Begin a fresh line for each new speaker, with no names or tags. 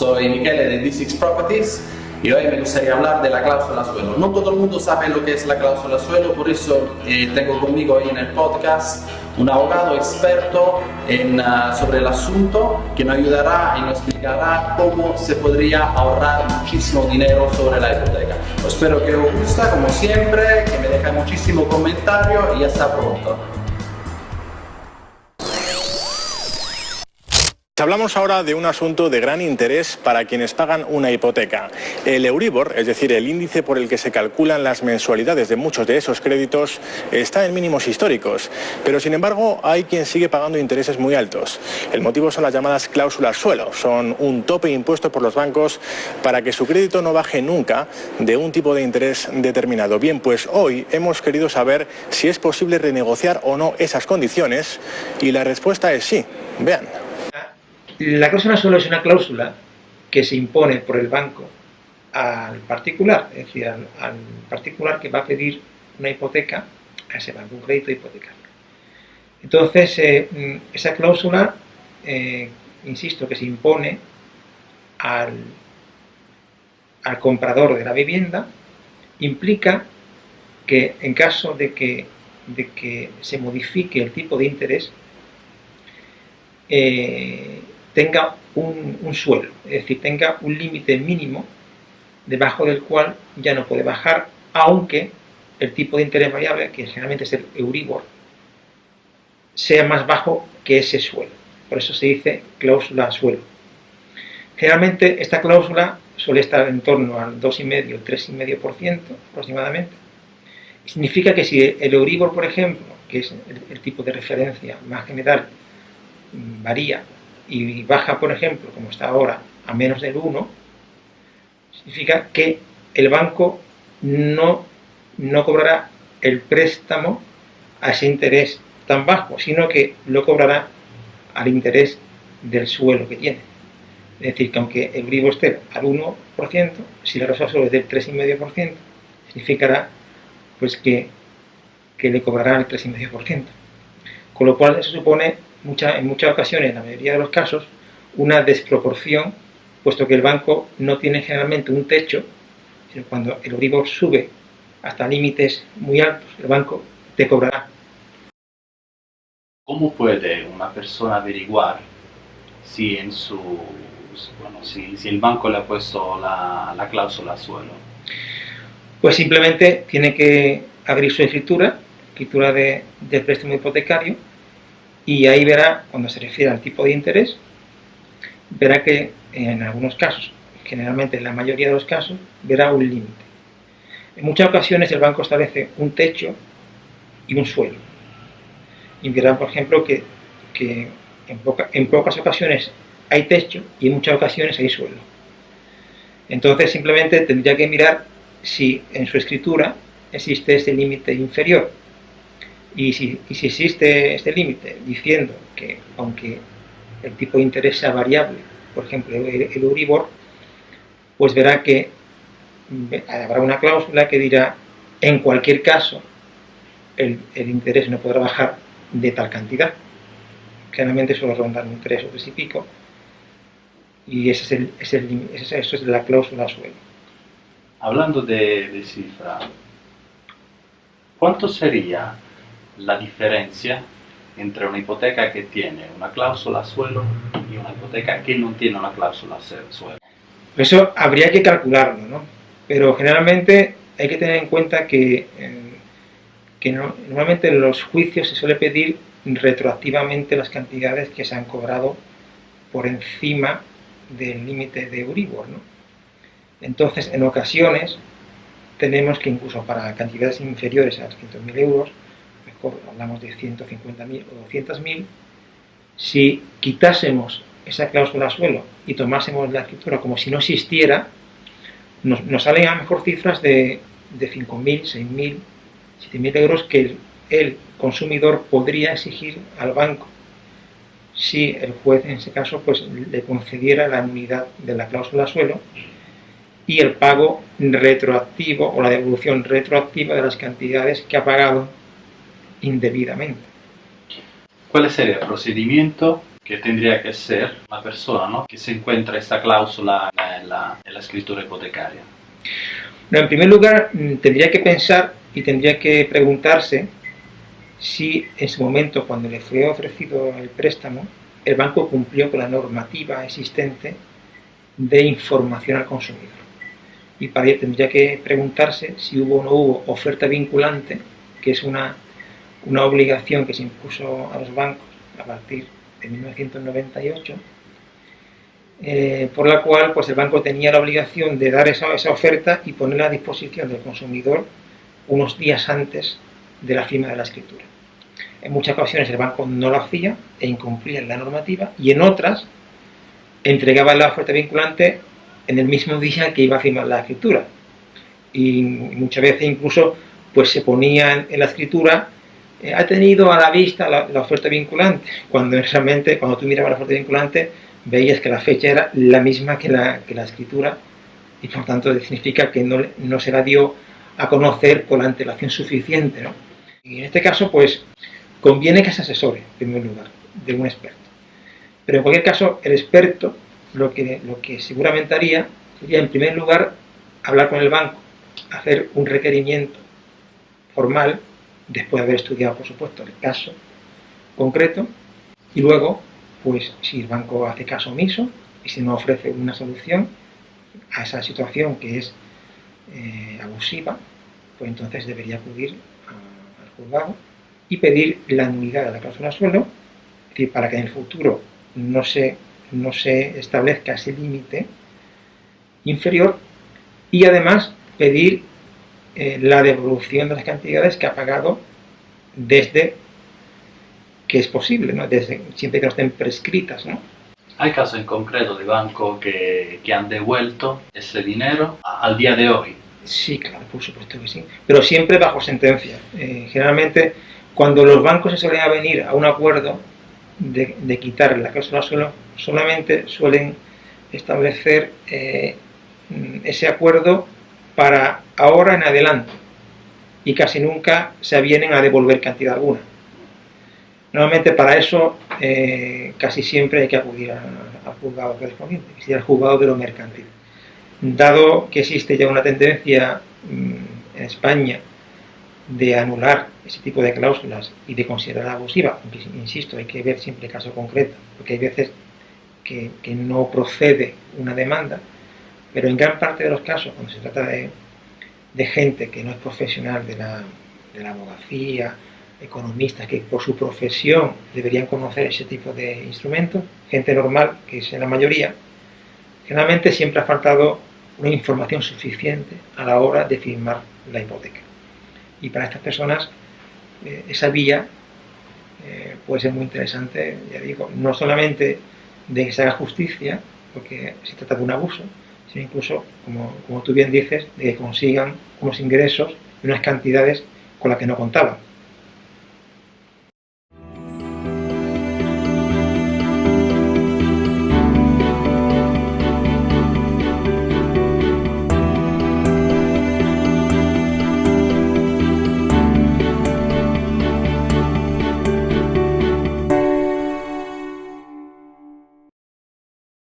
soy Michele de D6 Properties y hoy me gustaría hablar de la cláusula suelo. No todo el mundo sabe lo que es la cláusula suelo, por eso tengo conmigo hoy en el podcast un abogado experto sobre el asunto que nos ayudará y nos explicará cómo se podría ahorrar muchísimo dinero sobre la hipoteca. Espero que os guste, como siempre, que me dejen muchísimo comentario y hasta pronto.
Hablamos ahora de un asunto de gran interés para quienes pagan una hipoteca. El Euribor, es decir, el índice por el que se calculan las mensualidades de muchos de esos créditos, está en mínimos históricos, pero sin embargo hay quien sigue pagando intereses muy altos. El motivo son las llamadas cláusulas suelo, son un tope impuesto por los bancos para que su crédito no baje nunca de un tipo de interés determinado. Bien, pues hoy hemos querido saber si es posible renegociar o no esas condiciones y la respuesta es sí. Vean.
La cláusula suelo es una cláusula que se impone por el banco al particular, es decir, al particular que va a pedir una hipoteca a ese banco, un crédito hipotecario. Entonces, esa cláusula, insisto, que se impone al comprador de la vivienda, implica que en caso de que se modifique el tipo de interés, tenga un suelo, es decir, tenga un límite mínimo debajo del cual ya no puede bajar, aunque el tipo de interés variable, que generalmente es el Euribor, sea más bajo que ese suelo. Por eso se dice cláusula suelo. Generalmente esta cláusula suele estar en torno al 2,5, 3,5% aproximadamente. Significa que si el Euribor, por ejemplo, que es el tipo de referencia más general, varía y baja, por ejemplo, como está ahora, a menos del 1, significa que el banco no cobrará el préstamo a ese interés tan bajo, sino que lo cobrará al interés del suelo que tiene. Es decir, que aunque el Euribor esté al 1%, si la tasa suelo es del 3,5%, significará pues que le cobrará el 3,5%. Con lo cual eso supone en muchas ocasiones, en la mayoría de los casos, una desproporción, puesto que el banco no tiene generalmente un techo, sino cuando el Euribor sube hasta límites muy altos, el banco te cobrará.
¿Cómo puede una persona averiguar si si el banco le ha puesto la cláusula suelo?
Pues simplemente tiene que abrir su escritura del préstamo hipotecario, y ahí verá, cuando se refiere al tipo de interés, verá que en algunos casos, generalmente en la mayoría de los casos, verá un límite. En muchas ocasiones el banco establece un techo y un suelo. Y verá, por ejemplo, que en pocas ocasiones hay techo y en muchas ocasiones hay suelo. Entonces simplemente tendría que mirar si en su escritura existe ese límite inferior. Y si existe este límite, diciendo que aunque el tipo de interés sea variable, por ejemplo el Euribor, pues verá que habrá una cláusula que dirá: en cualquier caso el interés no podrá bajar de tal cantidad. Generalmente suele rondar un 3 o 3 y pico, y eso es la cláusula suelo.
Hablando de cifra, ¿cuánto sería la diferencia entre una hipoteca que tiene una cláusula suelo y una hipoteca que no tiene una cláusula suelo?
Eso habría que calcularlo, ¿no? Pero generalmente hay que tener en cuenta que normalmente en los juicios se suele pedir retroactivamente las cantidades que se han cobrado por encima del límite de Euribor, ¿no? Entonces, en ocasiones tenemos que incluso para cantidades inferiores a 300.000 euros, hablamos de 150.000 o 200.000, si quitásemos esa cláusula suelo y tomásemos la escritura como si no existiera, nos salen a lo mejor cifras de 5.000, 6.000, 7.000 euros que el consumidor podría exigir al banco si el juez en ese caso pues le concediera la nulidad de la cláusula suelo y el pago retroactivo o la devolución retroactiva de las cantidades que ha pagado indebidamente.
¿Cuál sería el procedimiento Que tendría que ser la persona, ¿no?, que se encuentra esta cláusula en la escritura hipotecaria.
Bueno, en primer lugar, tendría que pensar y tendría que preguntarse si en su momento, cuando le fue ofrecido el préstamo, el banco cumplió con la normativa existente de información al consumidor. Y para ello tendría que preguntarse si hubo o no hubo oferta vinculante, que es una obligación que se impuso a los bancos a partir de 1998, por la cual pues, el banco tenía la obligación de dar esa oferta y ponerla a disposición del consumidor unos días antes de la firma de la escritura. En muchas ocasiones el banco no lo hacía e incumplía la normativa, y en otras entregaba la oferta vinculante en el mismo día que iba a firmar la escritura. Y muchas veces incluso pues, se ponía en la escritura ha tenido a la vista la oferta vinculante, cuando realmente cuando tú mirabas la oferta vinculante veías que la fecha era la misma que la escritura, y por tanto significa que no se la dio a conocer con la antelación suficiente, ¿no? Y en este caso pues conviene que se asesore en primer lugar de un experto, pero en cualquier caso el experto lo que seguramente haría sería en primer lugar hablar con el banco, hacer un requerimiento formal después de haber estudiado, por supuesto, el caso concreto, y luego, pues, si el banco hace caso omiso y si no ofrece una solución a esa situación que es abusiva, pues entonces debería acudir al juzgado y pedir la nulidad de la cláusula suelo, es decir, para que en el futuro no se establezca ese límite inferior, y además pedir la devolución de las cantidades que ha pagado desde que es posible, ¿no? Siempre que no estén prescritas, ¿no?
Hay casos en concreto de bancos que han devuelto ese dinero al día de hoy.
Sí, claro, por supuesto que sí, pero siempre bajo sentencia. Generalmente, cuando los bancos se suelen venir a un acuerdo de quitar la cláusula suelo, solamente suelen establecer ese acuerdo para ahora en adelante, y casi nunca se avienen a devolver cantidad alguna. Normalmente para eso casi siempre hay que acudir al juzgado correspondiente, que sería el juzgado de lo mercantil. Dado que existe ya una tendencia en España de anular ese tipo de cláusulas y de considerar abusiva, aunque insisto, hay que ver siempre el caso concreto, porque hay veces que no procede una demanda, pero en gran parte de los casos, cuando se trata de gente que no es profesional de la abogacía, economistas que por su profesión deberían conocer ese tipo de instrumentos, gente normal, que es en la mayoría, generalmente siempre ha faltado una información suficiente a la hora de firmar la hipoteca. Y para estas personas esa vía puede ser muy interesante, ya digo, no solamente de que se haga justicia, porque se trata de un abuso, sino incluso, como tú bien dices, de que consigan unos ingresos y unas cantidades con las que no contaban.